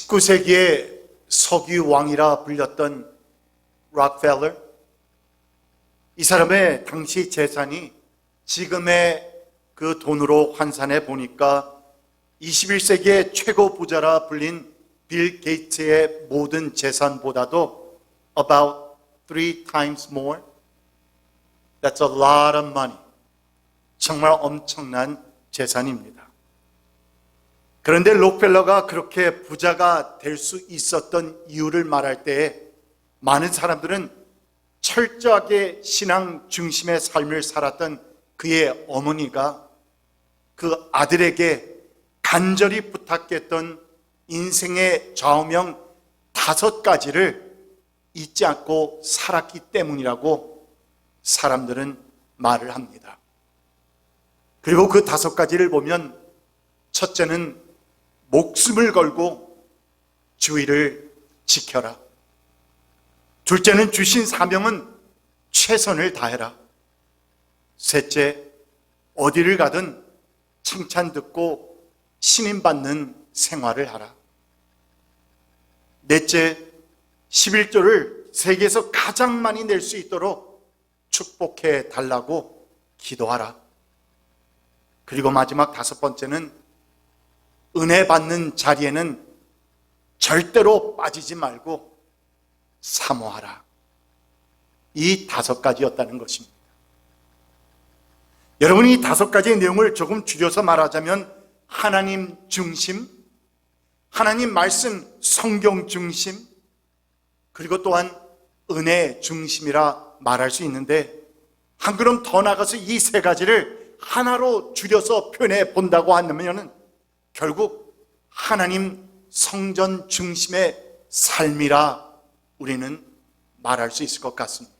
19세기의 석유 왕이라 불렸던 록펠러, 이 사람의 당시 재산이 지금의 그 돈으로 환산해 보니까 21세기의 최고 부자라 불린 빌 게이츠의 모든 재산보다도 about 3 times more. That's a lot of money. 정말 엄청난 재산입니다. 그런데 록펠러가 그렇게 부자가 될 수 있었던 이유를 말할 때에 많은 사람들은 철저하게 신앙 중심의 삶을 살았던 그의 어머니가 그 아들에게 간절히 부탁했던 인생의 좌우명 5가지를 잊지 않고 살았기 때문이라고 사람들은 말을 합니다. 그리고 그 5가지를 보면 첫째는 목숨을 걸고 주의를 지켜라. 둘째는 주신 사명은 최선을 다해라. 셋째, 어디를 가든 칭찬 듣고 신임받는 생활을 하라. 넷째, 11조를 세계에서 가장 많이 낼 수 있도록 축복해 달라고 기도하라. 그리고 마지막 5번째는 은혜 받는 자리에는 절대로 빠지지 말고 사모하라. 이 5가지였다는 것입니다. 여러분이 이 5가지의 내용을 조금 줄여서 말하자면 하나님 중심, 하나님 말씀 성경 중심, 그리고 또한 은혜 중심이라 말할 수 있는데, 한 걸음 더 나가서 이 3가지를 하나로 줄여서 표현해 본다고 하면 결국 하나님 성전 중심의 삶이라 우리는 말할 수 있을 것 같습니다.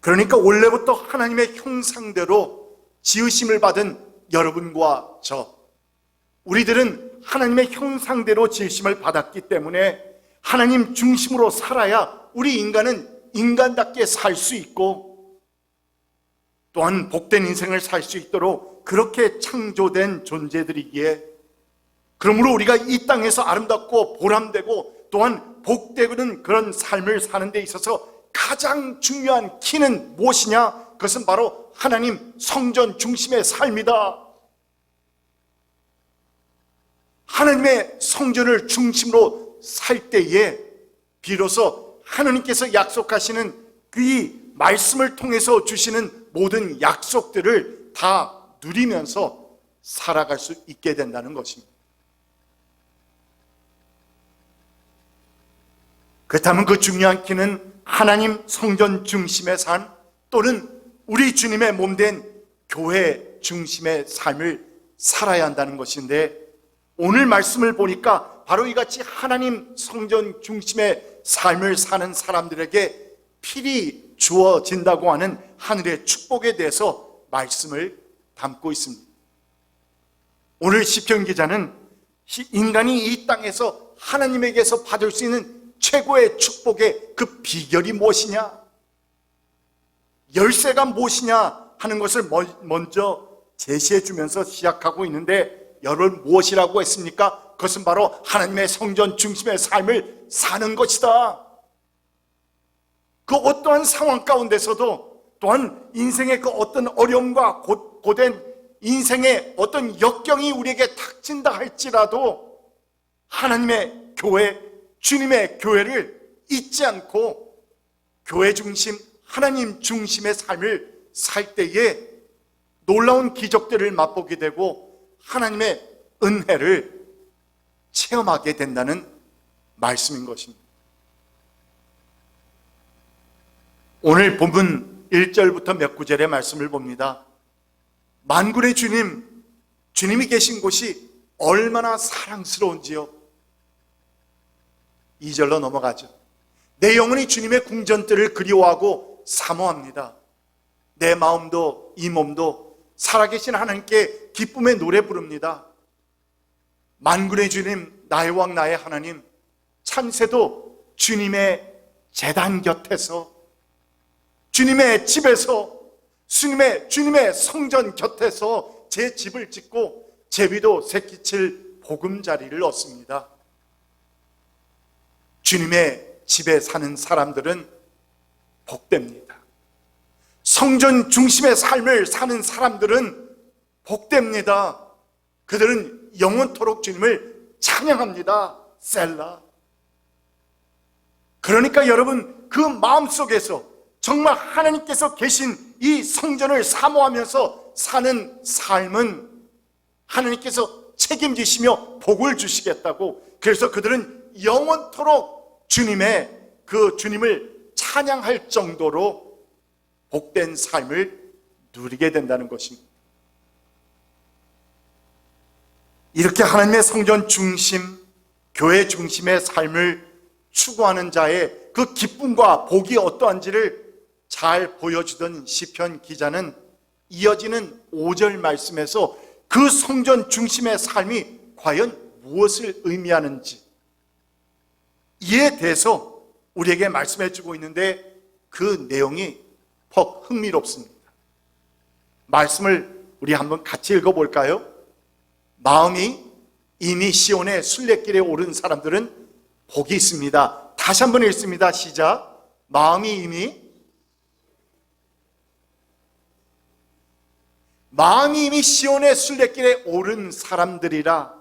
그러니까 원래부터 하나님의 형상대로 지으심을 받은 여러분과 우리들은 하나님의 형상대로 지으심을 받았기 때문에 하나님 중심으로 살아야 우리 인간은 인간답게 살 수 있고 또한 복된 인생을 살 수 있도록 그렇게 창조된 존재들이기에, 그러므로 우리가 이 땅에서 아름답고 보람되고 또한 복되는 그런 삶을 사는 데 있어서 가장 중요한 키는 무엇이냐? 그것은 바로 하나님 성전 중심의 삶이다. 하나님의 성전을 중심으로 살 때에 비로소 하나님께서 약속하시는 그 말씀을 통해서 주시는 모든 약속들을 다 누리면서 살아갈 수 있게 된다는 것입니다. 그렇다면 그 중요한 키는 하나님 성전 중심의 삶, 또는 우리 주님의 몸된 교회 중심의 삶을 살아야 한다는 것인데, 오늘 말씀을 보니까 바로 이같이 하나님 성전 중심의 삶을 사는 사람들에게 필히 주어진다고 하는 하늘의 축복에 대해서 말씀을 담고 있습니다. 오늘 시편 기자는 인간이 이 땅에서 하나님에게서 받을 수 있는 최고의 축복의 그 비결이 무엇이냐, 열쇠가 무엇이냐 하는 것을 먼저 제시해 주면서 시작하고 있는데, 여러분 무엇이라고 했습니까? 그것은 바로 하나님의 성전 중심의 삶을 사는 것이다. 그 어떠한 상황 가운데서도, 또한 인생의 그 어떤 어려움과 고된 인생의 어떤 역경이 우리에게 닥친다 할지라도 하나님의 교회, 주님의 교회를 잊지 않고 교회 중심, 하나님 중심의 삶을 살 때에 놀라운 기적들을 맛보게 되고 하나님의 은혜를 체험하게 된다는 말씀인 것입니다. 오늘 본문 1절부터 몇 구절의 말씀을 봅니다. 만군의 주님, 주님이 계신 곳이 얼마나 사랑스러운지요. 2절로 넘어가죠. 내 영혼이 주님의 궁전들을 그리워하고 사모합니다. 내 마음도 이 몸도 살아계신 하나님께 기쁨의 노래 부릅니다. 만군의 주님, 나의 왕 나의 하나님, 참새도 주님의 제단 곁에서, 주님의 집에서, 주님의 성전 곁에서 제 집을 짓고 제비도 새끼칠 보금자리를 얻습니다. 주님의 집에 사는 사람들은 복됩니다. 성전 중심의 삶을 사는 사람들은 복됩니다. 그들은 영원토록 주님을 찬양합니다. 셀라. 그러니까 여러분, 그 마음속에서 정말 하나님께서 계신 이 성전을 사모하면서 사는 삶은 하나님께서 책임지시며 복을 주시겠다고, 그래서 그들은 영원토록 주님을 찬양할 정도로 복된 삶을 누리게 된다는 것입니다. 이렇게 하나님의 성전 중심, 교회 중심의 삶을 추구하는 자의 그 기쁨과 복이 어떠한지를 잘 보여주던 시편 기자는 이어지는 5절 말씀에서 그 성전 중심의 삶이 과연 무엇을 의미하는지 이에 대해서 우리에게 말씀해 주고 있는데, 그 내용이 퍽 흥미롭습니다. 말씀을 우리 한번 같이 읽어볼까요? 마음이 이미 시온의 순례길에 오른 사람들은 복이 있습니다. 다시 한번 읽습니다. 시작. 마음이 이미 시온의 순례길에 오른 사람들이라.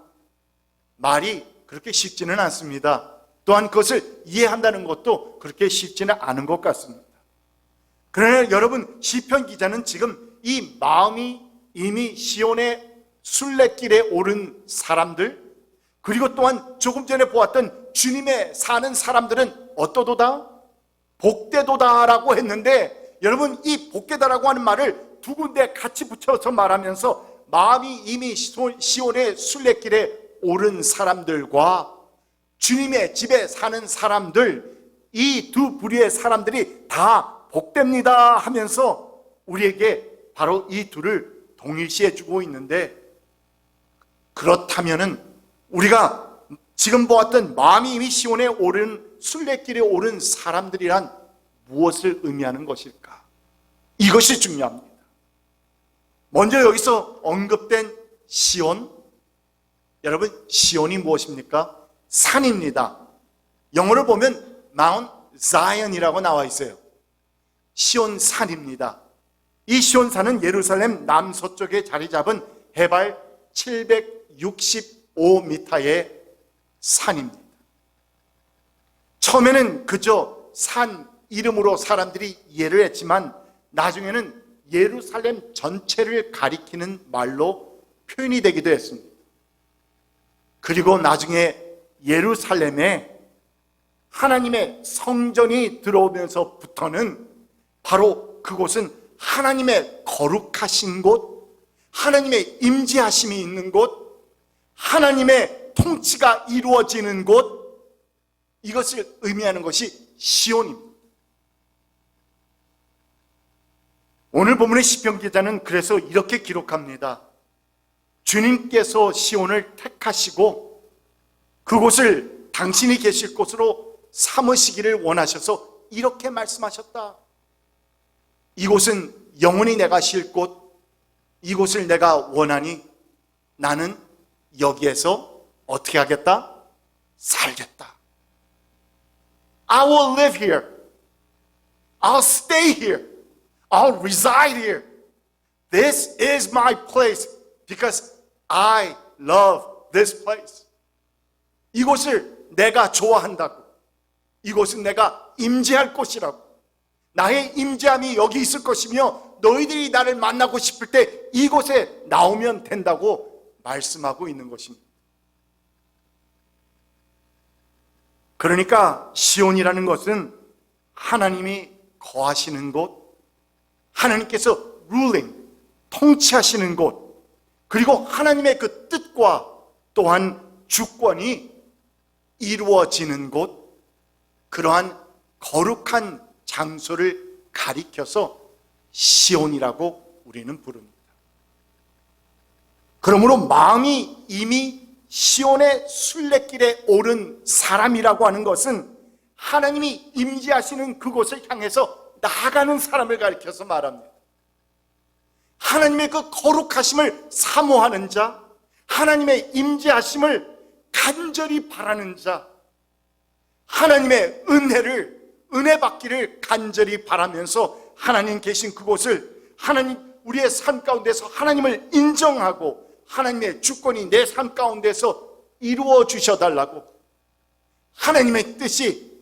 말이 그렇게 쉽지는 않습니다. 또한 그것을 이해한다는 것도 그렇게 쉽지는 않은 것 같습니다. 그러나 여러분, 시편 기자는 지금 이 마음이 이미 시온의 순례길에 오른 사람들, 그리고 또한 조금 전에 보았던 주님의 사는 사람들은 어떠도다? 복되도다라고 했는데, 여러분, 이 복되다라고 하는 말을 두 군데 같이 붙여서 말하면서 마음이 이미 시온의 순례길에 오른 사람들과 주님의 집에 사는 사람들, 이 두 부류의 사람들이 다 복됩니다 하면서 우리에게 바로 이 둘을 동일시해 주고 있는데, 그렇다면은 우리가 지금 보았던 마음이 이미 시온에 오른 순례길에 오른 사람들이란 무엇을 의미하는 것일까? 이것이 중요합니다. 먼저 여기서 언급된 시온, 여러분, 시온이 무엇입니까? 산입니다. 영어를 보면 Mount Zion이라고 나와 있어요. 시온 산입니다. 이 시온 산은 예루살렘 남서쪽에 자리 잡은 해발 765m의 산입니다. 처음에는 그저 산 이름으로 사람들이 이해를 했지만 나중에는 예루살렘 전체를 가리키는 말로 표현이 되기도 했습니다. 그리고 나중에 예루살렘에 하나님의 성전이 들어오면서부터는 바로 그곳은 하나님의 거룩하신 곳, 하나님의 임재하심이 있는 곳, 하나님의 통치가 이루어지는 곳, 이것을 의미하는 것이 시온입니다. 오늘 본문의 시편 기자는 그래서 이렇게 기록합니다. 주님께서 시온을 택하시고 그곳을 당신이 계실 곳으로 삼으시기를 원하셔서 이렇게 말씀하셨다. 이곳은 영원히 내가 쉴 곳, 이곳을 내가 원하니 나는 여기에서 어떻게 하겠다? 살겠다. I will live here. I'll stay here. I'll reside here. This is my place because I love this place. 이곳을 내가 좋아한다고. 이곳은 내가 임재할 곳이라고. 나의 임재함이 여기 있을 것이며 너희들이 나를 만나고 싶을 때 이곳에 나오면 된다고 말씀하고 있는 것입니다. 그러니까 시온이라는 것은 하나님이 거하시는 곳, 하나님께서 ruling, 통치하시는 곳, 그리고 하나님의 그 뜻과 또한 주권이 이루어지는 곳, 그러한 거룩한 장소를 가리켜서 시온이라고 우리는 부릅니다. 그러므로 마음이 이미 시온의 순례길에 오른 사람이라고 하는 것은 하나님이 임재하시는 그곳을 향해서 나아가는 사람을 가리켜서 말합니다. 하나님의 그 거룩하심을 사모하는 자, 하나님의 임재하심을 간절히 바라는 자, 하나님의 은혜 받기를 간절히 바라면서 하나님 계신 그곳을, 하나님 우리의 삶 가운데서 하나님을 인정하고 하나님의 주권이 내 삶 가운데서 이루어 주셔달라고, 하나님의 뜻이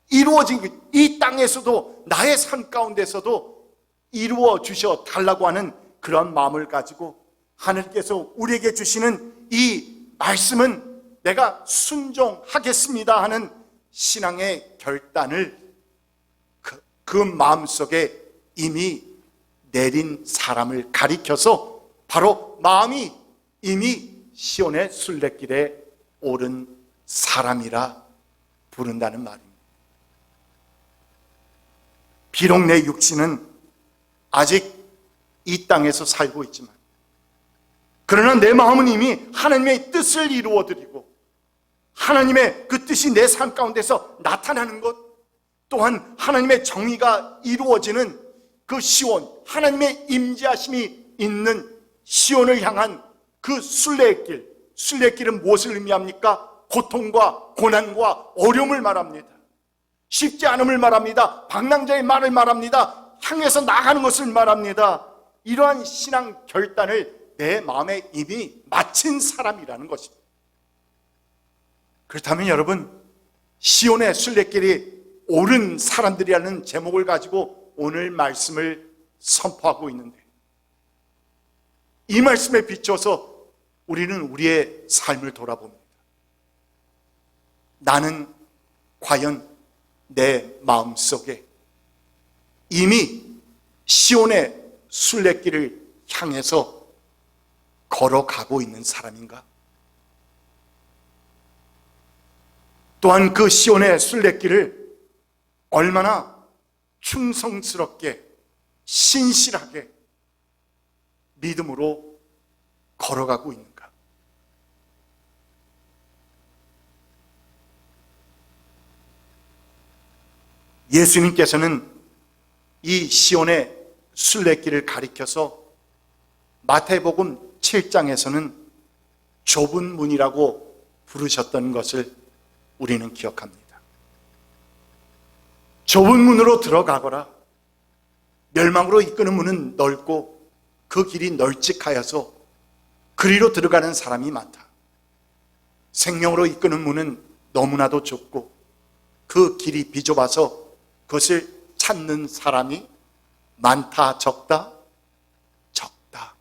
이루어진 이 땅에서도 나의 삶 가운데서도 이루어 주셔달라고 하는 그런 마음을 가지고 하나님께서 우리에게 주시는 이 말씀은 내가 순종하겠습니다 하는 신앙의 결단을 그 마음속에 이미 내린 사람을 가리켜서 바로 마음이 이미 시온의 순례길에 오른 사람이라 부른다는 말입니다. 비록 내 육신은 아직 이 땅에서 살고 있지만, 그러나 내 마음은 이미 하나님의 뜻을 이루어드리고 하나님의 그 뜻이 내 삶 가운데서 나타나는 것, 또한 하나님의 정의가 이루어지는 그 시온, 하나님의 임재하심이 있는 시온을 향한 그 순례길, 순례길은 무엇을 의미합니까? 고통과 고난과 어려움을 말합니다. 쉽지 않음을 말합니다. 방랑자의 말을 말합니다. 향해서 나가는 것을 말합니다. 이러한 신앙 결단을 내 마음에 이미 마친 사람이라는 것입니다. 그렇다면 여러분, 시온의 순례길이 옳은 사람들이라는 제목을 가지고 오늘 말씀을 선포하고 있는데, 이 말씀에 비춰서 우리는 우리의 삶을 돌아봅니다. 나는 과연 내 마음속에 이미 시온의 순례길을 향해서 걸어가고 있는 사람인가? 또한 그 시온의 순례길을 얼마나 충성스럽게 신실하게 믿음으로 걸어가고 있는가? 예수님께서는 이 시온의 순례길을 가리켜서 마태복음 7장에서는 좁은 문이라고 부르셨던 것을 우리는 기억합니다. 좁은 문으로 들어가거라. 멸망으로 이끄는 문은 넓고 그 길이 널찍하여서 그리로 들어가는 사람이 많다. 생명으로 이끄는 문은 너무나도 좁고 그 길이 비좁아서 그것을 찾는 사람이 많다, 적다? 적다.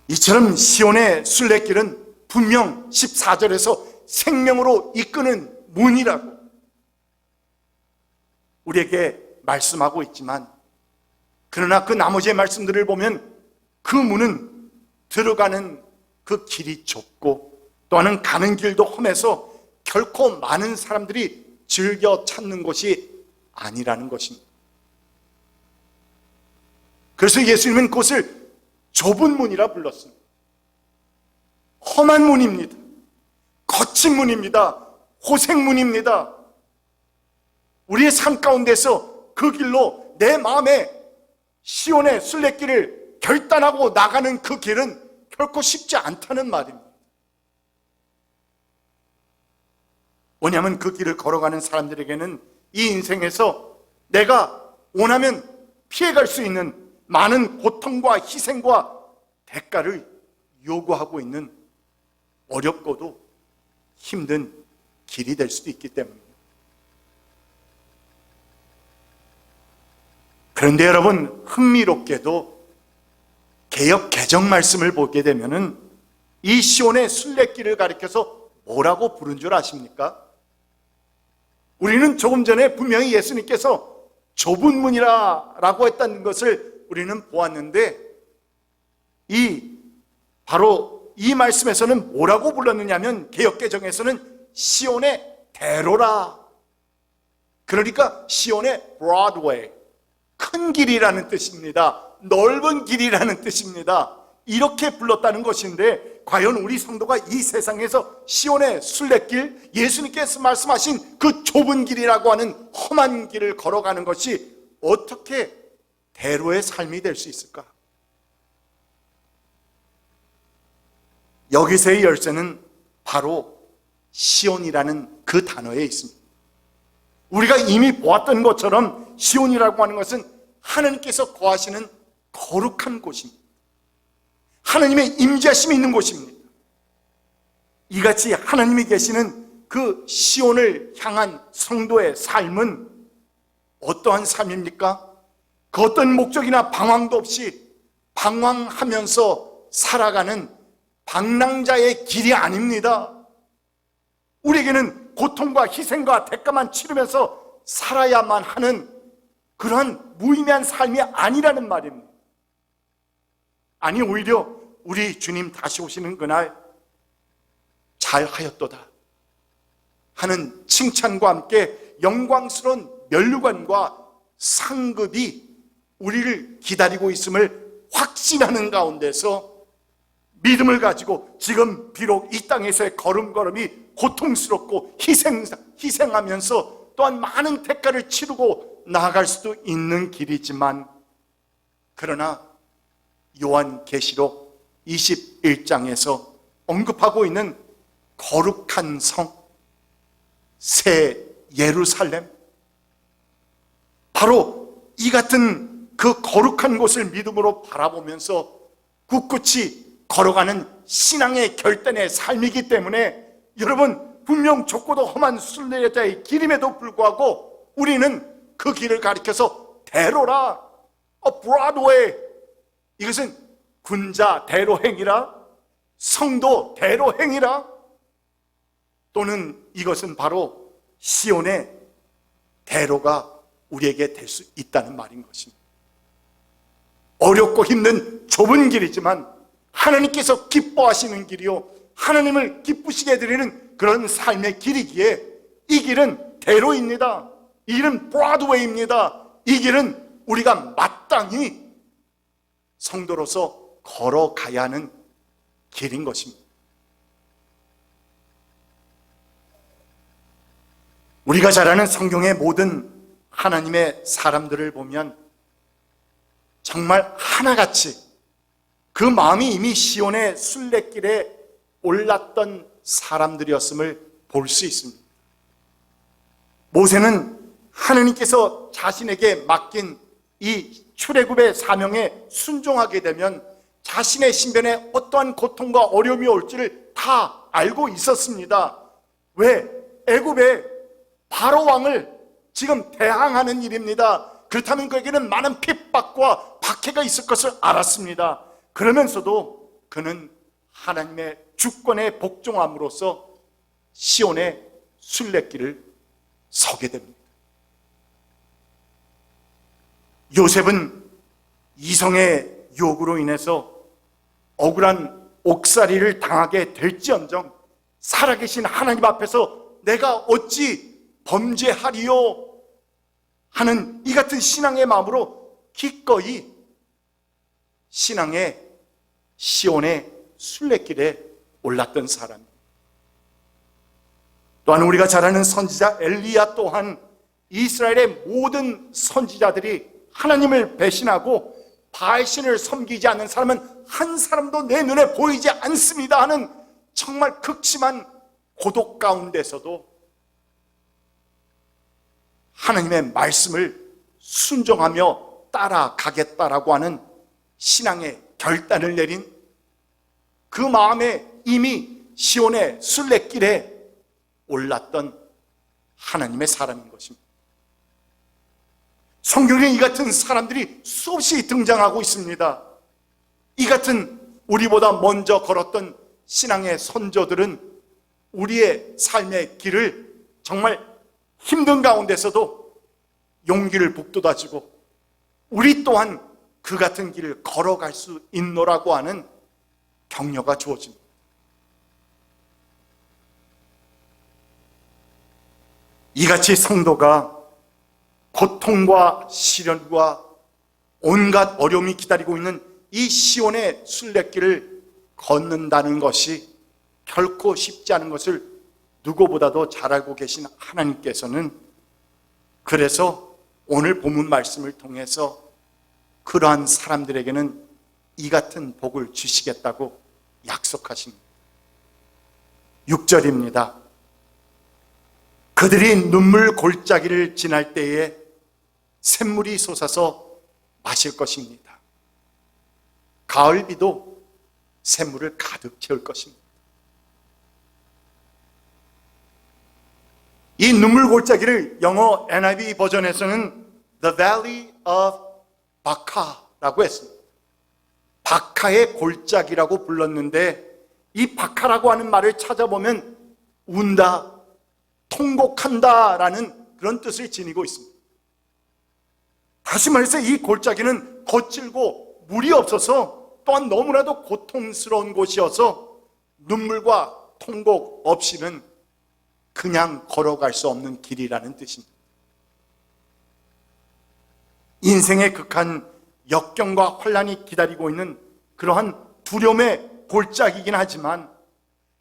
이처럼 시온의 순례길은 분명 14절에서 생명으로 이끄는 문이라고 우리에게 말씀하고 있지만, 그러나 그 나머지의 말씀들을 보면 그 문은 들어가는 그 길이 좁고 또한 가는 길도 험해서 결코 많은 사람들이 즐겨 찾는 곳이 아니라는 것입니다. 그래서 예수님은 그것을 좁은 문이라 불렀습니다. 험한 문입니다. 거친 문입니다. 호생문입니다. 우리의 삶 가운데서 그 길로 내 마음에 시온의 순례길을 결단하고 나가는 그 길은 결코 쉽지 않다는 말입니다. 뭐냐면 그 길을 걸어가는 사람들에게는 이 인생에서 내가 원하면 피해갈 수 있는 많은 고통과 희생과 대가를 요구하고 있는 어렵고도 힘든 길이 될 수도 있기 때문입니다. 그런데 여러분, 흥미롭게도 개역 개정 말씀을 보게 되면은 이 시온의 순례길을 가리켜서 뭐라고 부른 줄 아십니까? 우리는 조금 전에 분명히 예수님께서 좁은 문이라고 했다는 것을 우리는 보았는데, 바로 이 말씀에서는 뭐라고 불렀느냐면 개역개정에서는 시온의 대로라. 그러니까 시온의 브로드웨이, 큰 길이라는 뜻입니다. 넓은 길이라는 뜻입니다. 이렇게 불렀다는 것인데, 과연 우리 성도가 이 세상에서 시온의 순례길, 예수님께서 말씀하신 그 좁은 길이라고 하는 험한 길을 걸어가는 것이 어떻게 대로의 삶이 될 수 있을까? 여기서의 열쇠는 바로 시온이라는 그 단어에 있습니다. 우리가 이미 보았던 것처럼 시온이라고 하는 것은 하나님께서 거하시는 거룩한 곳입니다. 하나님의 임재하심이 있는 곳입니다. 이같이 하나님이 계시는 그 시온을 향한 성도의 삶은 어떠한 삶입니까? 그 어떤 목적이나 방황도 없이 방황하면서 살아가는 방랑자의 길이 아닙니다. 우리에게는 고통과 희생과 대가만 치르면서 살아야만 하는 그러한 무의미한 삶이 아니라는 말입니다. 아니, 오히려 우리 주님 다시 오시는 그날 잘하였도다 하는 칭찬과 함께 영광스러운 면류관과 상급이 우리를 기다리고 있음을 확신하는 가운데서 믿음을 가지고 지금 비록 이 땅에서의 걸음걸음이 고통스럽고 희생하면서 또한 많은 대가를 치르고 나아갈 수도 있는 길이지만, 그러나 요한계시록 21장에서 언급하고 있는 거룩한 성, 새 예루살렘, 바로 이 같은 그 거룩한 곳을 믿음으로 바라보면서 굳굳이 걸어가는 신앙의 결단의 삶이기 때문에, 여러분, 분명 좁고도 험한 순례자의 길임에도 불구하고 우리는 그 길을 가리켜서 대로라, 브로드웨이, 이것은 군자 대로행이라, 성도 대로행이라, 또는 이것은 바로 시온의 대로가 우리에게 될 수 있다는 말인 것입니다. 어렵고 힘든 좁은 길이지만 하나님께서 기뻐하시는 길이요, 하나님을 기쁘시게 해드리는 그런 삶의 길이기에 이 길은 대로입니다. 이 길은 브로드웨이입니다. 이 길은 우리가 마땅히 성도로서 걸어가야 하는 길인 것입니다. 우리가 잘 아는 성경의 모든 하나님의 사람들을 보면 정말 하나같이 그 마음이 이미 시온의 순례길에 올랐던 사람들이었음을 볼 수 있습니다. 모세는 하나님께서 자신에게 맡긴 이 출애굽의 사명에 순종하게 되면 자신의 신변에 어떠한 고통과 어려움이 올지를 다 알고 있었습니다. 왜? 애굽의 바로 왕을 지금 대항하는 일입니다. 그렇다면 그에게는 많은 핍박과 박해가 있을 것을 알았습니다. 그러면서도 그는 하나님의 주권에 복종함으로써 시온의 순례길을 서게 됩니다. 요셉은 이성의 유혹으로 인해서 억울한 옥살이를 당하게 될지언정 살아계신 하나님 앞에서 내가 어찌 범죄하리요 하는 이 같은 신앙의 마음으로 기꺼이 신앙의 시온의 순례길에 올랐던 사람. 또한 우리가 잘 아는 선지자 엘리야 또한 이스라엘의 모든 선지자들이 하나님을 배신하고 바알신을 섬기지 않는 사람은 한 사람도 내 눈에 보이지 않습니다 하는 정말 극심한 고독 가운데서도 하나님의 말씀을 순종하며 따라가겠다라고 하는 신앙의 결단을 내린 그 마음에 이미 시온의 순례길에 올랐던 하나님의 사람인 것입니다. 성경에 이 같은 사람들이 수없이 등장하고 있습니다. 이 같은 우리보다 먼저 걸었던 신앙의 선조들은 우리의 삶의 길을 정말 힘든 가운데서도 용기를 북돋아주고 우리 또한 그 같은 길을 걸어갈 수 있노라고 하는 격려가 주어집니다. 이같이 성도가 고통과 시련과 온갖 어려움이 기다리고 있는 이 시온의 순례길을 걷는다는 것이 결코 쉽지 않은 것을 누구보다도 잘 알고 계신 하나님께서는 그래서 오늘 본문 말씀을 통해서 그러한 사람들에게는 이 같은 복을 주시겠다고 약속하십니다. 6절입니다. 그들이 눈물 골짜기를 지날 때에 샘물이 솟아서 마실 것입니다. 가을비도 샘물을 가득 채울 것입니다. 이 눈물 골짜기를 영어 NIV 버전에서는 The Valley of Baca라고 했습니다. 바카의 골짜기라고 불렀는데, 이 바카라고 하는 말을 찾아보면 운다, 통곡한다 라는 그런 뜻을 지니고 있습니다. 다시 말해서 이 골짜기는 거칠고 물이 없어서, 또한 너무나도 고통스러운 곳이어서 눈물과 통곡 없이는 그냥 걸어갈 수 없는 길이라는 뜻입니다. 인생의 극한 역경과 환란이 기다리고 있는 그러한 두려움의 골짜기이긴 하지만,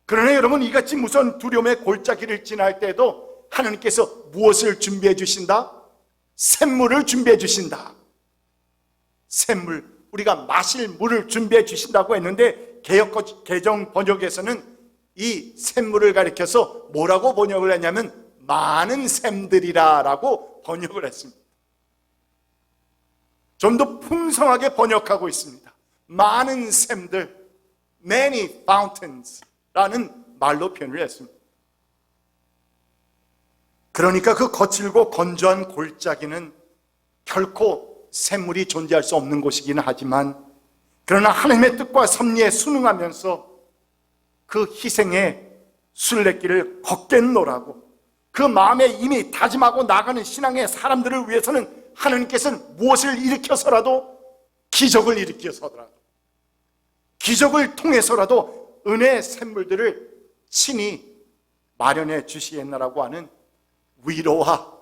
그러나 여러분, 이같이 무서운 두려움의 골짜기를 지날 때도 하나님께서 무엇을 준비해 주신다? 샘물을 준비해 주신다. 샘물, 우리가 마실 물을 준비해 주신다고 했는데, 개정 번역에서는 이 샘물을 가리켜서 뭐라고 번역을 했냐면 많은 샘들이라 라고 번역을 했습니다. 좀 더 풍성하게 번역하고 있습니다. 많은 샘들, many fountains 라는 말로 표현을 했습니다. 그러니까 그 거칠고 건조한 골짜기는 결코 샘물이 존재할 수 없는 곳이긴 하지만, 그러나 하나님의 뜻과 섭리에 순응하면서 그 희생의 순례길을 걷겠노라고, 그 마음에 이미 다짐하고 나가는 신앙의 사람들을 위해서는 하나님께서는 무엇을 일으켜서라도, 기적을 일으켜서라도, 기적을 통해서라도 은혜의 샘물들을 친히 마련해 주시겠나라고 하는 위로와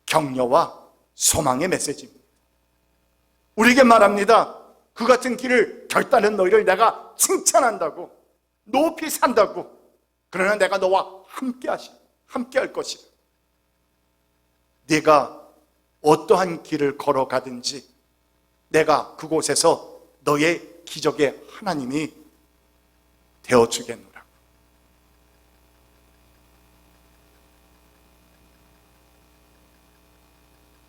격려와 소망의 메시지입니다. 우리에게 말합니다. 그 같은 길을 결단한 너희를 내가 칭찬한다고, 높이 산다고. 그러나 내가 너와 함께 할 것이다. 네가 어떠한 길을 걸어가든지 내가 그곳에서 너의 기적의 하나님이 되어주겠노라.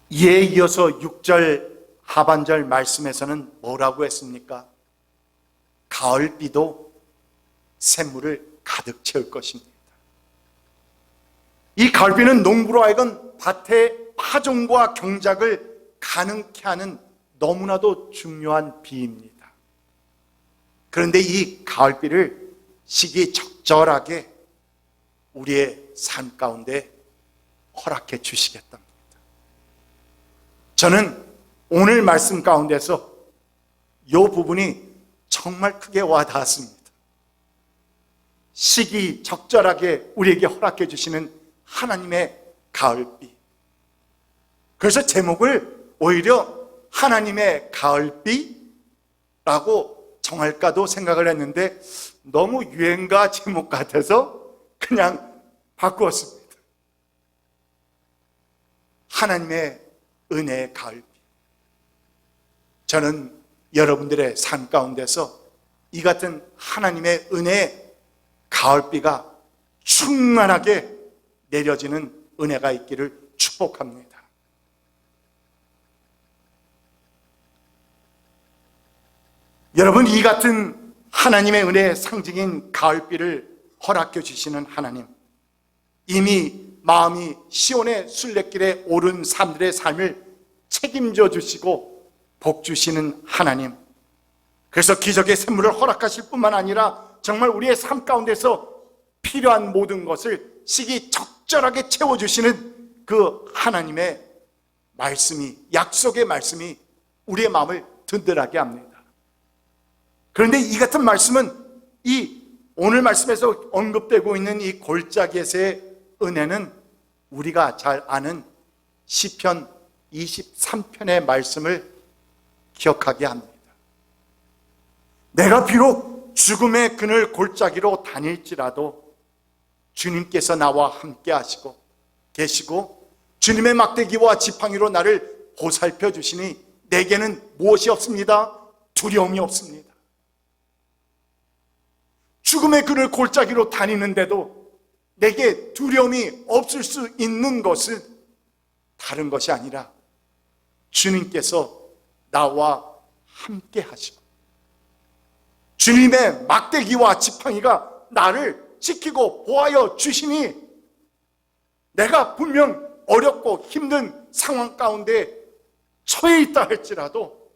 이에 이어서 6절 하반절 말씀에서는 뭐라고 했습니까? 가을비도 샘물을 가득 채울 것입니다. 이 가을비는 농부로 하여금 밭의 파종과 경작을 가능케 하는 너무나도 중요한 비입니다. 그런데 이 가을비를 시기적절하게 우리의 삶 가운데 허락해 주시겠답니다. 저는 오늘 말씀 가운데서 이 부분이 정말 크게 와닿았습니다. 시기적절하게 우리에게 허락해 주시는 하나님의 가을비. 그래서 제목을 오히려 하나님의 가을비라고 정할까도 생각을 했는데, 너무 유행가 제목 같아서 그냥 바꾸었습니다. 하나님의 은혜의 가을비. 저는 여러분들의 삶 가운데서 이 같은 하나님의 은혜의 가을비가 충만하게 내려지는 은혜가 있기를 축복합니다. 여러분, 이 같은 하나님의 은혜의 상징인 가을비를 허락해 주시는 하나님, 이미 마음이 시온의 순례길에 오른 사람들의 삶을 책임져 주시고 복 주시는 하나님, 그래서 기적의 샘물을 허락하실 뿐만 아니라 정말 우리의 삶 가운데서 필요한 모든 것을 시기적절하게 채워주시는 그 하나님의 말씀이, 약속의 말씀이 우리의 마음을 든든하게 합니다. 그런데 이 같은 말씀은, 이 오늘 말씀에서 언급되고 있는 이 골짜기에서의 은혜는 우리가 잘 아는 시편 23편의 말씀을 기억하게 합니다. 내가 비록 죽음의 그늘 골짜기로 다닐지라도 주님께서 나와 함께 하시고 계시고 주님의 막대기와 지팡이로 나를 보살펴 주시니 내게는 무엇이 없습니다? 두려움이 없습니다. 죽음의 그늘 골짜기로 다니는데도 내게 두려움이 없을 수 있는 것은 다른 것이 아니라 주님께서 나와 함께 하시고 주님의 막대기와 지팡이가 나를 지키고 보하여 주시니 내가 분명 어렵고 힘든 상황 가운데 처해 있다 할지라도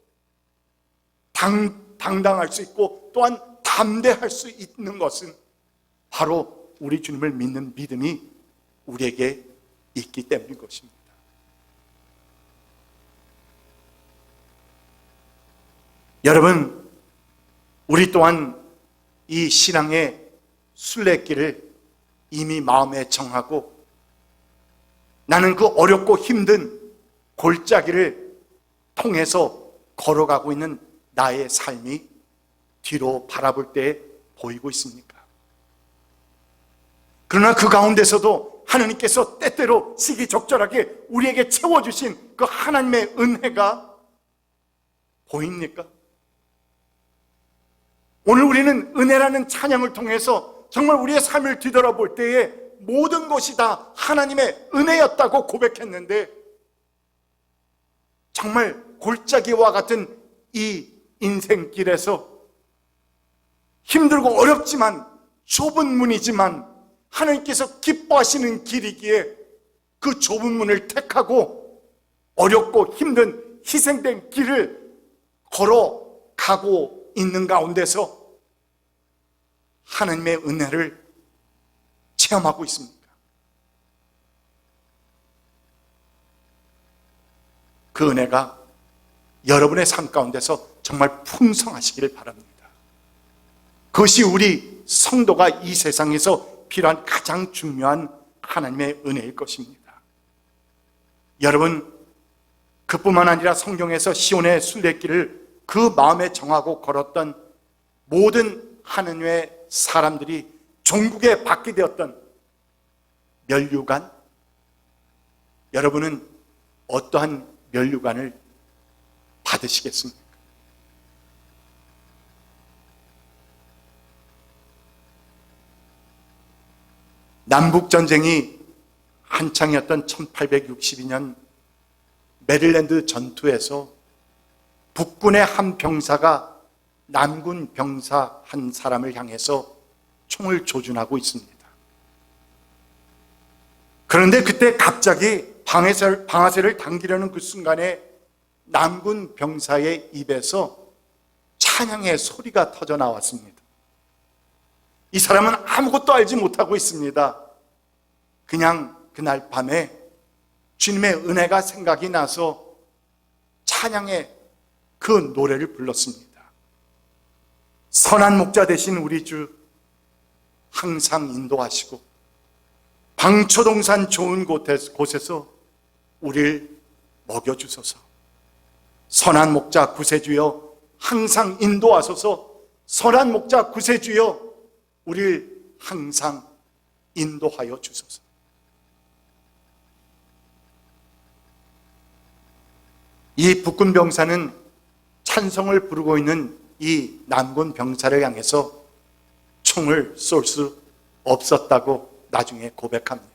당당할 수 있고 또한 담대할 수 있는 것은 바로 우리 주님을 믿는 믿음이 우리에게 있기 때문인 것입니다. 여러분, 우리 또한 이 신앙의 순례길을 이미 마음에 정하고 나는 그 어렵고 힘든 골짜기를 통해서 걸어가고 있는 나의 삶이 뒤로 바라볼 때 보이고 있습니까? 그러나 그 가운데서도 하나님께서 때때로 시기적절하게 우리에게 채워주신 그 하나님의 은혜가 보입니까? 오늘 우리는 은혜라는 찬양을 통해서 정말 우리의 삶을 뒤돌아볼 때에 모든 것이 다 하나님의 은혜였다고 고백했는데 정말 골짜기와 같은 이 인생길에서 힘들고 어렵지만 좁은 문이지만 하나님께서 기뻐하시는 길이기에 그 좁은 문을 택하고 어렵고 힘든 희생된 길을 걸어가고 있는 가운데서 하나님의 은혜를 체험하고 있습니까? 그 은혜가 여러분의 삶 가운데서 정말 풍성하시기를 바랍니다. 그것이 우리 성도가 이 세상에서 필요한 가장 중요한 하나님의 은혜일 것입니다. 여러분, 그뿐만 아니라 성경에서 시온의 순례길을 그 마음에 정하고 걸었던 모든 하나님의 사람들이 종국에 받게 되었던 면류관, 여러분은 어떠한 면류관을 받으시겠습니까? 남북전쟁이 한창이었던 1862년 메릴랜드 전투에서 북군의 한 병사가 남군 병사 한 사람을 향해서 총을 조준하고 있습니다. 그런데 그때 갑자기 방아쇠를 당기려는 그 순간에 남군 병사의 입에서 찬양의 소리가 터져 나왔습니다. 이 사람은 아무것도 알지 못하고 있습니다. 그냥 그날 밤에 주님의 은혜가 생각이 나서 찬양의 그 노래를 불렀습니다. 선한 목자 되신 우리 주 항상 인도하시고 방초동산 좋은 곳에서 우리를 먹여주소서. 선한 목자 구세주여 항상 인도하소서. 선한 목자 구세주여 우리를 항상 인도하여 주소서. 이 북군 병사는 찬송을 부르고 있는 이 남군 병사를 향해서 총을 쏠 수 없었다고 나중에 고백합니다.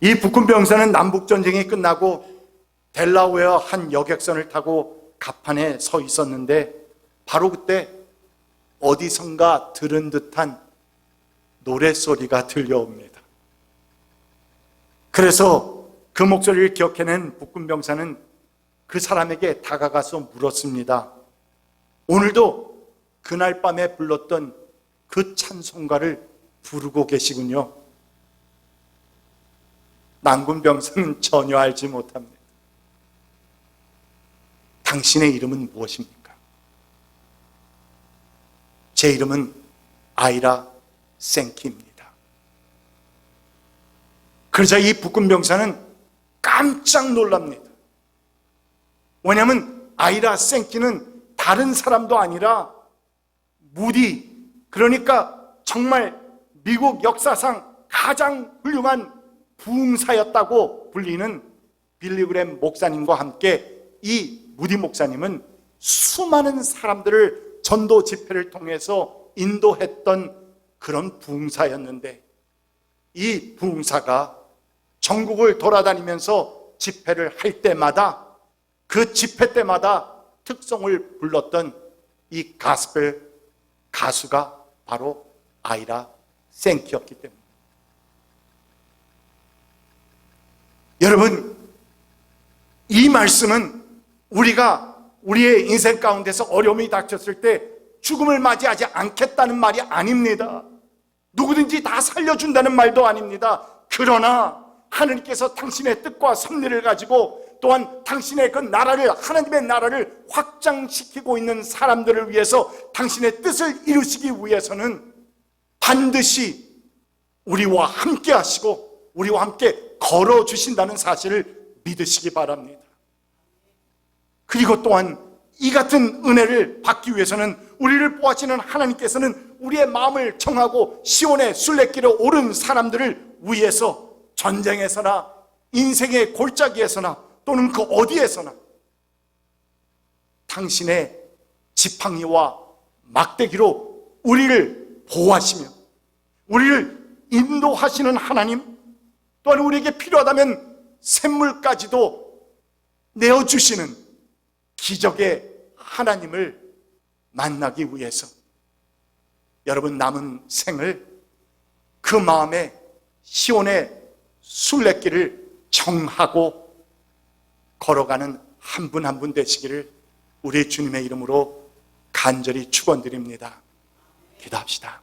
이 북군 병사는 남북전쟁이 끝나고 델라웨어 한 여객선을 타고 갑판에 서 있었는데 바로 그때 어디선가 들은 듯한 노랫소리가 들려옵니다. 그래서 그 목소리를 기억해낸 북군 병사는 그 사람에게 다가가서 물었습니다. 오늘도 그날 밤에 불렀던 그 찬송가를 부르고 계시군요. 남군 병사는 전혀 알지 못합니다. 당신의 이름은 무엇입니까? 제 이름은 아이라 생키입니다. 그러자 이 북군 병사는 깜짝 놀랍니다. 왜냐하면 아이라 생키는 다른 사람도 아니라 무디, 그러니까 정말 미국 역사상 가장 훌륭한 부흥사였다고 불리는 빌리 그램 목사님과 함께 이 무디 목사님은 수많은 사람들을 전도 집회를 통해서 인도했던 그런 부흥사였는데, 이 부흥사가 전국을 돌아다니면서 집회를 할 때마다 그 집회 때마다 특송을 불렀던 이 가스펠 가수가 바로 아이라 생키였기 때문입니다. 여러분, 이 말씀은 우리가 우리의 인생 가운데서 어려움이 닥쳤을 때 죽음을 맞이하지 않겠다는 말이 아닙니다. 누구든지 다 살려준다는 말도 아닙니다. 그러나 하느님께서 당신의 뜻과 섭리를 가지고 또한 당신의 그 나라를, 하나님의 나라를 확장시키고 있는 사람들을 위해서 당신의 뜻을 이루시기 위해서는 반드시 우리와 함께 하시고 우리와 함께 걸어주신다는 사실을 믿으시기 바랍니다. 그리고 또한 이 같은 은혜를 받기 위해서는 우리를 보아시는 하나님께서는 우리의 마음을 정하고 시온의 순례길에 오른 사람들을 위해서 전쟁에서나 인생의 골짜기에서나 또는 그 어디에서나 당신의 지팡이와 막대기로 우리를 보호하시며 우리를 인도하시는 하나님, 또한 우리에게 필요하다면 샘물까지도 내어주시는 기적의 하나님을 만나기 위해서 여러분 남은 생을 그 마음에 시온의 순례길을 정하고 걸어가는 한 분 한 분 되시기를 우리 주님의 이름으로 간절히 축원드립니다. 기도합시다.